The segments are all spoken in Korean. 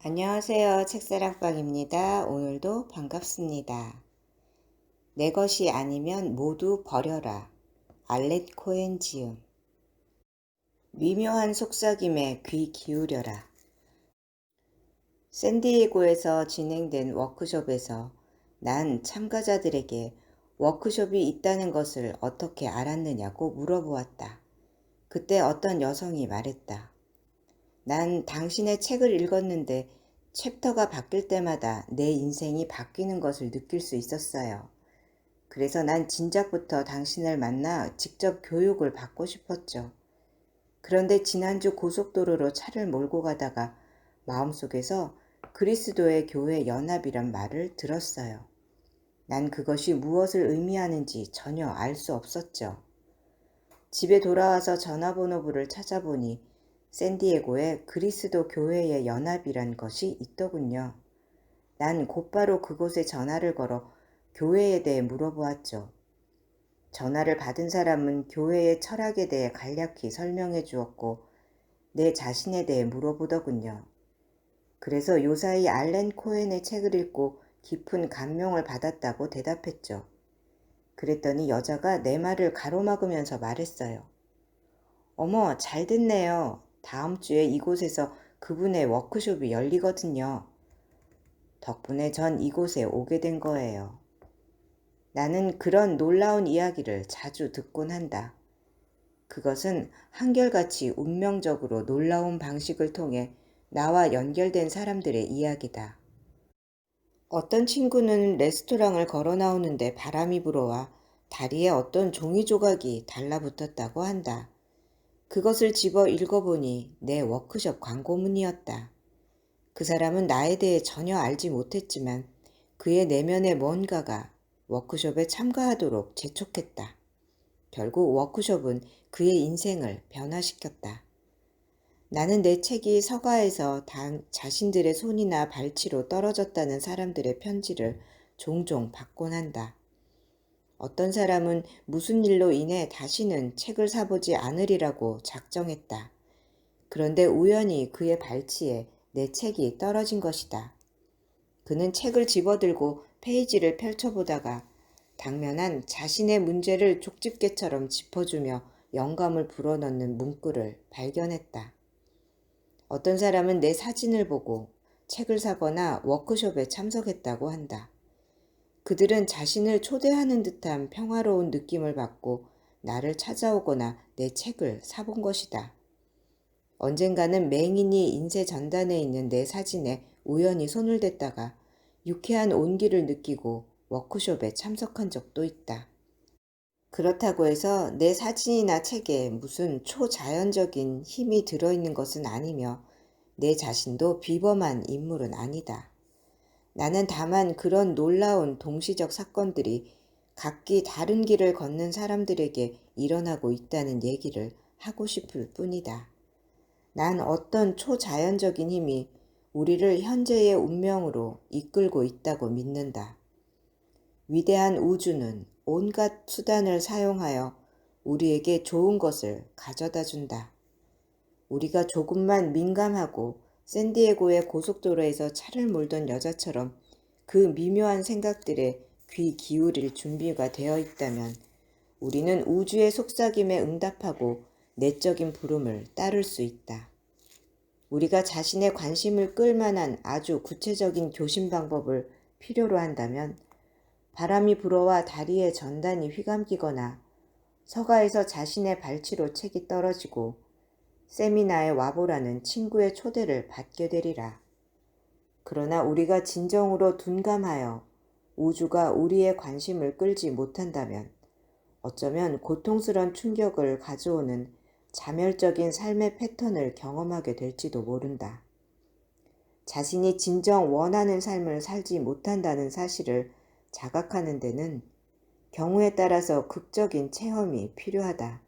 안녕하세요. 책사랑방입니다. 오늘도 반갑습니다. 내 것이 아니면 모두 버려라. 알렛 코엔 지음. 미묘한 속삭임에 귀 기울여라. 샌디에고에서 진행된 워크숍에서 난 참가자들에게 워크숍이 있다는 것을 어떻게 알았느냐고 물어보았다. 그때 어떤 여성이 말했다. 난 당신의 책을 읽었는데 챕터가 바뀔 때마다 내 인생이 바뀌는 것을 느낄 수 있었어요. 그래서 난 진작부터 당신을 만나 직접 교육을 받고 싶었죠. 그런데 지난주 고속도로로 차를 몰고 가다가 마음속에서 그리스도의 교회 연합이란 말을 들었어요. 난 그것이 무엇을 의미하는지 전혀 알 수 없었죠. 집에 돌아와서 전화번호부를 찾아보니 샌디에고에 그리스도 교회의 연합이란 것이 있더군요. 난 곧바로 그곳에 전화를 걸어 교회에 대해 물어보았죠. 전화를 받은 사람은 교회의 철학에 대해 간략히 설명해 주었고 내 자신에 대해 물어보더군요. 그래서 요사이 알렌 코엔의 책을 읽고 깊은 감명을 받았다고 대답했죠. 그랬더니 여자가 내 말을 가로막으면서 말했어요. 어머, 잘 됐네요. 다음 주에 이곳에서 그분의 워크숍이 열리거든요. 덕분에 전 이곳에 오게 된 거예요. 나는 그런 놀라운 이야기를 자주 듣곤 한다. 그것은 한결같이 운명적으로 놀라운 방식을 통해 나와 연결된 사람들의 이야기다. 어떤 친구는 레스토랑을 걸어 나오는데 바람이 불어와 다리에 어떤 종이 조각이 달라붙었다고 한다. 그것을 집어 읽어보니 내 워크숍 광고문이었다. 그 사람은 나에 대해 전혀 알지 못했지만 그의 내면의 뭔가가 워크숍에 참가하도록 재촉했다. 결국 워크숍은 그의 인생을 변화시켰다. 나는 내 책이 서가에서 자신들의 손이나 발치로 떨어졌다는 사람들의 편지를 종종 받곤 한다. 어떤 사람은 무슨 일로 인해 다시는 책을 사보지 않으리라고 작정했다. 그런데 우연히 그의 발치에 내 책이 떨어진 것이다. 그는 책을 집어들고 페이지를 펼쳐보다가 당면한 자신의 문제를 족집게처럼 짚어주며 영감을 불어넣는 문구를 발견했다. 어떤 사람은 내 사진을 보고 책을 사거나 워크숍에 참석했다고 한다. 그들은 자신을 초대하는 듯한 평화로운 느낌을 받고 나를 찾아오거나 내 책을 사본 것이다. 언젠가는 맹인이 인쇄 전단에 있는 내 사진에 우연히 손을 댔다가 유쾌한 온기를 느끼고 워크숍에 참석한 적도 있다. 그렇다고 해서 내 사진이나 책에 무슨 초자연적인 힘이 들어있는 것은 아니며 내 자신도 비범한 인물은 아니다. 나는 다만 그런 놀라운 동시적 사건들이 각기 다른 길을 걷는 사람들에게 일어나고 있다는 얘기를 하고 싶을 뿐이다. 난 어떤 초자연적인 힘이 우리를 현재의 운명으로 이끌고 있다고 믿는다. 위대한 우주는 온갖 수단을 사용하여 우리에게 좋은 것을 가져다 준다. 우리가 조금만 민감하고 샌디에고의 고속도로에서 차를 몰던 여자처럼 그 미묘한 생각들에 귀 기울일 준비가 되어 있다면 우리는 우주의 속삭임에 응답하고 내적인 부름을 따를 수 있다. 우리가 자신의 관심을 끌 만한 아주 구체적인 교신 방법을 필요로 한다면 바람이 불어와 다리에 전단이 휘감기거나 서가에서 자신의 발치로 책이 떨어지고 세미나에 와보라는 친구의 초대를 받게 되리라. 그러나 우리가 진정으로 둔감하여 우주가 우리의 관심을 끌지 못한다면 어쩌면 고통스러운 충격을 가져오는 자멸적인 삶의 패턴을 경험하게 될지도 모른다. 자신이 진정 원하는 삶을 살지 못한다는 사실을 자각하는 데는 경우에 따라서 극적인 체험이 필요하다.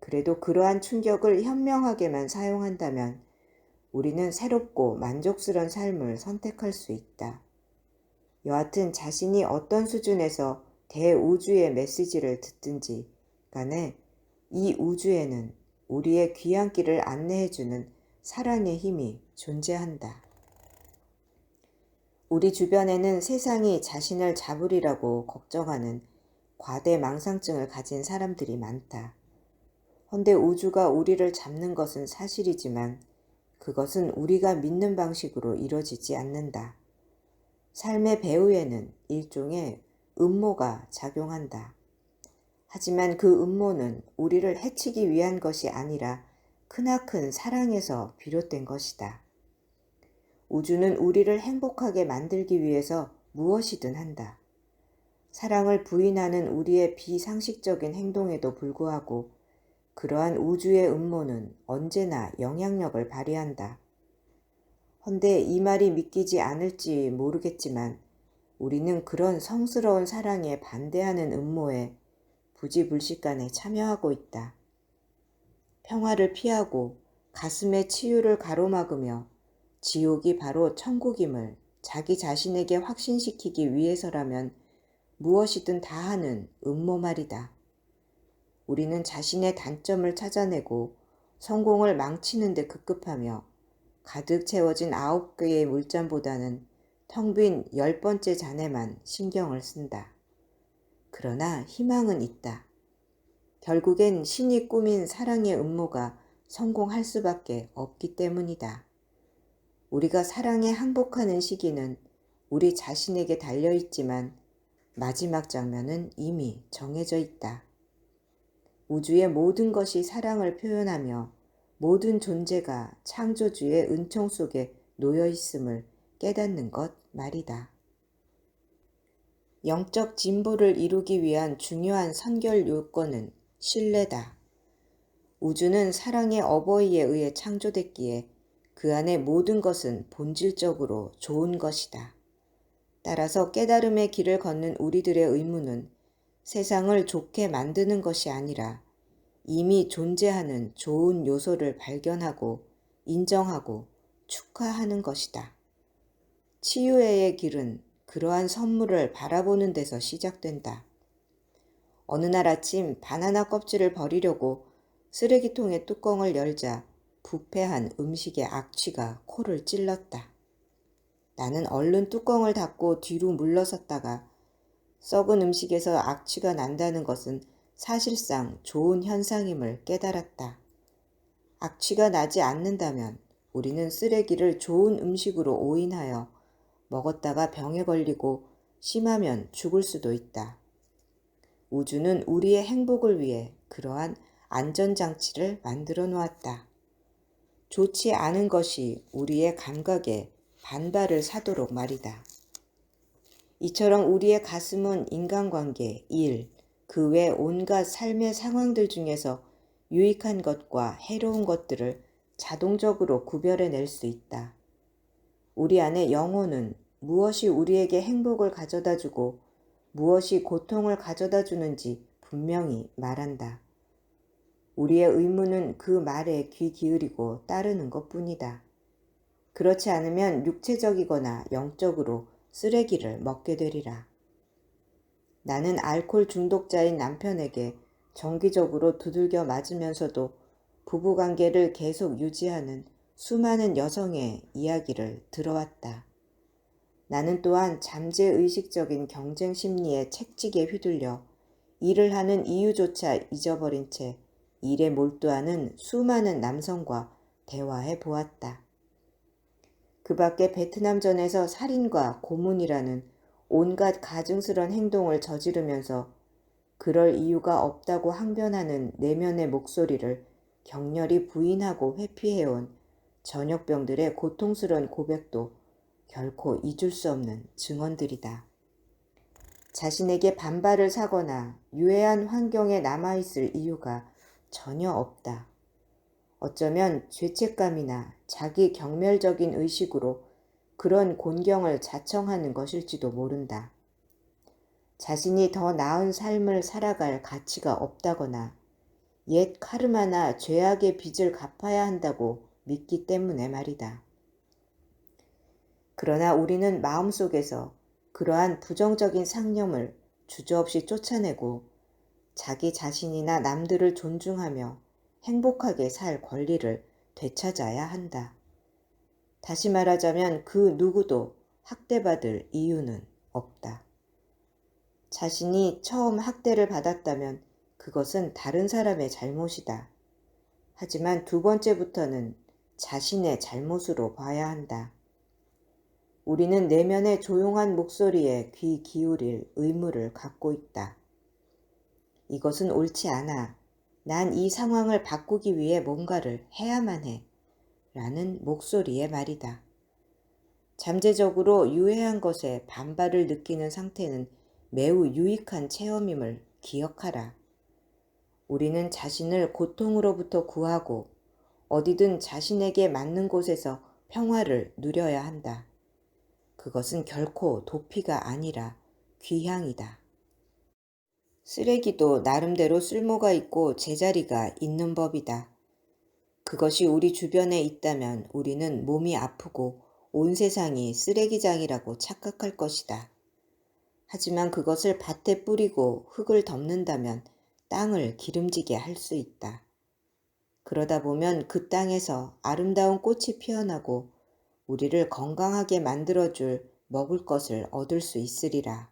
그래도 그러한 충격을 현명하게만 사용한다면 우리는 새롭고 만족스러운 삶을 선택할 수 있다. 여하튼 자신이 어떤 수준에서 대우주의 메시지를 듣든지 간에 이 우주에는 우리의 귀향길을 안내해주는 사랑의 힘이 존재한다. 우리 주변에는 세상이 자신을 잡으리라고 걱정하는 과대망상증을 가진 사람들이 많다. 헌데 우주가 우리를 잡는 것은 사실이지만 그것은 우리가 믿는 방식으로 이루어지지 않는다. 삶의 배후에는 일종의 음모가 작용한다. 하지만 그 음모는 우리를 해치기 위한 것이 아니라 크나큰 사랑에서 비롯된 것이다. 우주는 우리를 행복하게 만들기 위해서 무엇이든 한다. 사랑을 부인하는 우리의 비상식적인 행동에도 불구하고 그러한 우주의 음모는 언제나 영향력을 발휘한다. 헌데 이 말이 믿기지 않을지 모르겠지만 우리는 그런 성스러운 사랑에 반대하는 음모에 부지불식간에 참여하고 있다. 평화를 피하고 가슴의 치유를 가로막으며 지옥이 바로 천국임을 자기 자신에게 확신시키기 위해서라면 무엇이든 다 하는 음모 말이다. 우리는 자신의 단점을 찾아내고 성공을 망치는 데 급급하며 가득 채워진 9개의 물잔보다는 텅 빈 10번째 잔에만 신경을 쓴다. 그러나 희망은 있다. 결국엔 신이 꾸민 사랑의 음모가 성공할 수밖에 없기 때문이다. 우리가 사랑에 항복하는 시기는 우리 자신에게 달려있지만 마지막 장면은 이미 정해져 있다. 우주의 모든 것이 사랑을 표현하며 모든 존재가 창조주의 은총 속에 놓여 있음을 깨닫는 것 말이다. 영적 진보를 이루기 위한 중요한 선결 요건은 신뢰다. 우주는 사랑의 어버이에 의해 창조됐기에 그 안의 모든 것은 본질적으로 좋은 것이다. 따라서 깨달음의 길을 걷는 우리들의 의무는 세상을 좋게 만드는 것이 아니라 이미 존재하는 좋은 요소를 발견하고 인정하고 축하하는 것이다. 치유의 길은 그러한 선물을 바라보는 데서 시작된다. 어느 날 아침 바나나 껍질을 버리려고 쓰레기통의 뚜껑을 열자 부패한 음식의 악취가 코를 찔렀다. 나는 얼른 뚜껑을 닫고 뒤로 물러섰다가 썩은 음식에서 악취가 난다는 것은 사실상 좋은 현상임을 깨달았다. 악취가 나지 않는다면 우리는 쓰레기를 좋은 음식으로 오인하여 먹었다가 병에 걸리고 심하면 죽을 수도 있다. 우주는 우리의 행복을 위해 그러한 안전장치를 만들어 놓았다. 좋지 않은 것이 우리의 감각에 반발을 사도록 말이다. 이처럼 우리의 가슴은 인간관계, 일, 그 외 온갖 삶의 상황들 중에서 유익한 것과 해로운 것들을 자동적으로 구별해낼 수 있다. 우리 안에 영혼은 무엇이 우리에게 행복을 가져다주고 무엇이 고통을 가져다주는지 분명히 말한다. 우리의 의무는 그 말에 귀 기울이고 따르는 것뿐이다. 그렇지 않으면 육체적이거나 영적으로 쓰레기를 먹게 되리라. 나는 알코올 중독자인 남편에게 정기적으로 두들겨 맞으면서도 부부관계를 계속 유지하는 수많은 여성의 이야기를 들어왔다. 나는 또한 잠재의식적인 경쟁 심리에 채찍에 휘둘려 일을 하는 이유조차 잊어버린 채 일에 몰두하는 수많은 남성과 대화해 보았다. 그 밖에 베트남전에서 살인과 고문이라는 온갖 가증스런 행동을 저지르면서 그럴 이유가 없다고 항변하는 내면의 목소리를 격렬히 부인하고 회피해온 전역병들의 고통스러운 고백도 결코 잊을 수 없는 증언들이다. 자신에게 반발을 사거나 유해한 환경에 남아있을 이유가 전혀 없다. 어쩌면 죄책감이나 자기 경멸적인 의식으로 그런 곤경을 자청하는 것일지도 모른다. 자신이 더 나은 삶을 살아갈 가치가 없다거나 옛 카르마나 죄악의 빚을 갚아야 한다고 믿기 때문에 말이다. 그러나 우리는 마음속에서 그러한 부정적인 상념을 주저없이 쫓아내고 자기 자신이나 남들을 존중하며 행복하게 살 권리를 되찾아야 한다. 다시 말하자면 그 누구도 학대받을 이유는 없다. 자신이 처음 학대를 받았다면 그것은 다른 사람의 잘못이다. 하지만 두 번째부터는 자신의 잘못으로 봐야 한다. 우리는 내면의 조용한 목소리에 귀 기울일 의무를 갖고 있다. 이것은 옳지 않아. 난 이 상황을 바꾸기 위해 뭔가를 해야만 해. 라는 목소리의 말이다. 잠재적으로 유해한 것에 반발을 느끼는 상태는 매우 유익한 체험임을 기억하라. 우리는 자신을 고통으로부터 구하고 어디든 자신에게 맞는 곳에서 평화를 누려야 한다. 그것은 결코 도피가 아니라 귀향이다. 쓰레기도 나름대로 쓸모가 있고 제자리가 있는 법이다. 그것이 우리 주변에 있다면 우리는 몸이 아프고 온 세상이 쓰레기장이라고 착각할 것이다. 하지만 그것을 밭에 뿌리고 흙을 덮는다면 땅을 기름지게 할 수 있다. 그러다 보면 그 땅에서 아름다운 꽃이 피어나고 우리를 건강하게 만들어줄 먹을 것을 얻을 수 있으리라.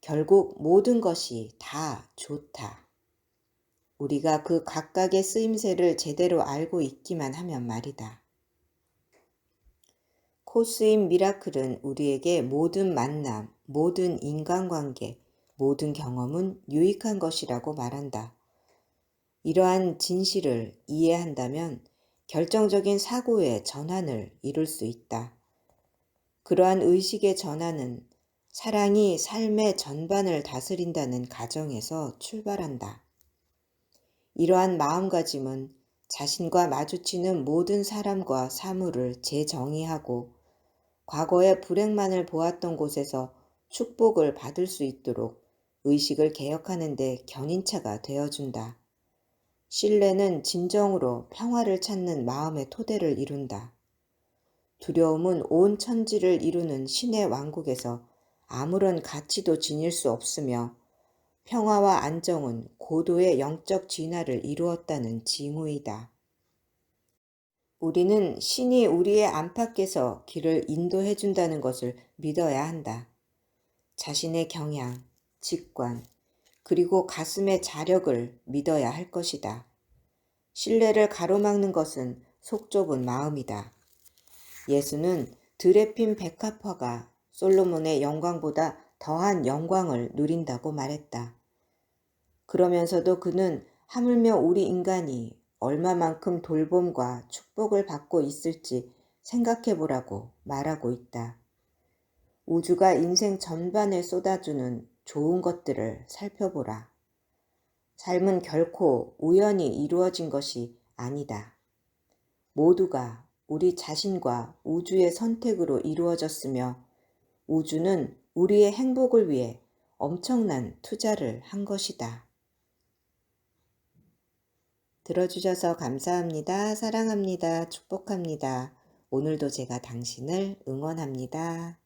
결국 모든 것이 다 좋다. 우리가 그 각각의 쓰임새를 제대로 알고 있기만 하면 말이다. 코스인 미라클은 우리에게 모든 만남, 모든 인간관계, 모든 경험은 유익한 것이라고 말한다. 이러한 진실을 이해한다면 결정적인 사고의 전환을 이룰 수 있다. 그러한 의식의 전환은 사랑이 삶의 전반을 다스린다는 가정에서 출발한다. 이러한 마음가짐은 자신과 마주치는 모든 사람과 사물을 재정의하고 과거의 불행만을 보았던 곳에서 축복을 받을 수 있도록 의식을 개혁하는 데 견인차가 되어준다. 신뢰는 진정으로 평화를 찾는 마음의 토대를 이룬다. 두려움은 온 천지를 이루는 신의 왕국에서 아무런 가치도 지닐 수 없으며 평화와 안정은 고도의 영적 진화를 이루었다는 징후이다. 우리는 신이 우리의 안팎에서 길을 인도해 준다는 것을 믿어야 한다. 자신의 경향, 직관, 그리고 가슴의 자력을 믿어야 할 것이다. 신뢰를 가로막는 것은 속 좁은 마음이다. 예수는 들에 핀 백합화가 솔로몬의 영광보다 더한 영광을 누린다고 말했다. 그러면서도 그는 하물며 우리 인간이 얼마만큼 돌봄과 축복을 받고 있을지 생각해보라고 말하고 있다. 우주가 인생 전반에 쏟아주는 좋은 것들을 살펴보라. 삶은 결코 우연히 이루어진 것이 아니다. 모두가 우리 자신과 우주의 선택으로 이루어졌으며 우주는 우리의 행복을 위해 엄청난 투자를 한 것이다. 들어주셔서 감사합니다. 사랑합니다. 축복합니다. 오늘도 제가 당신을 응원합니다.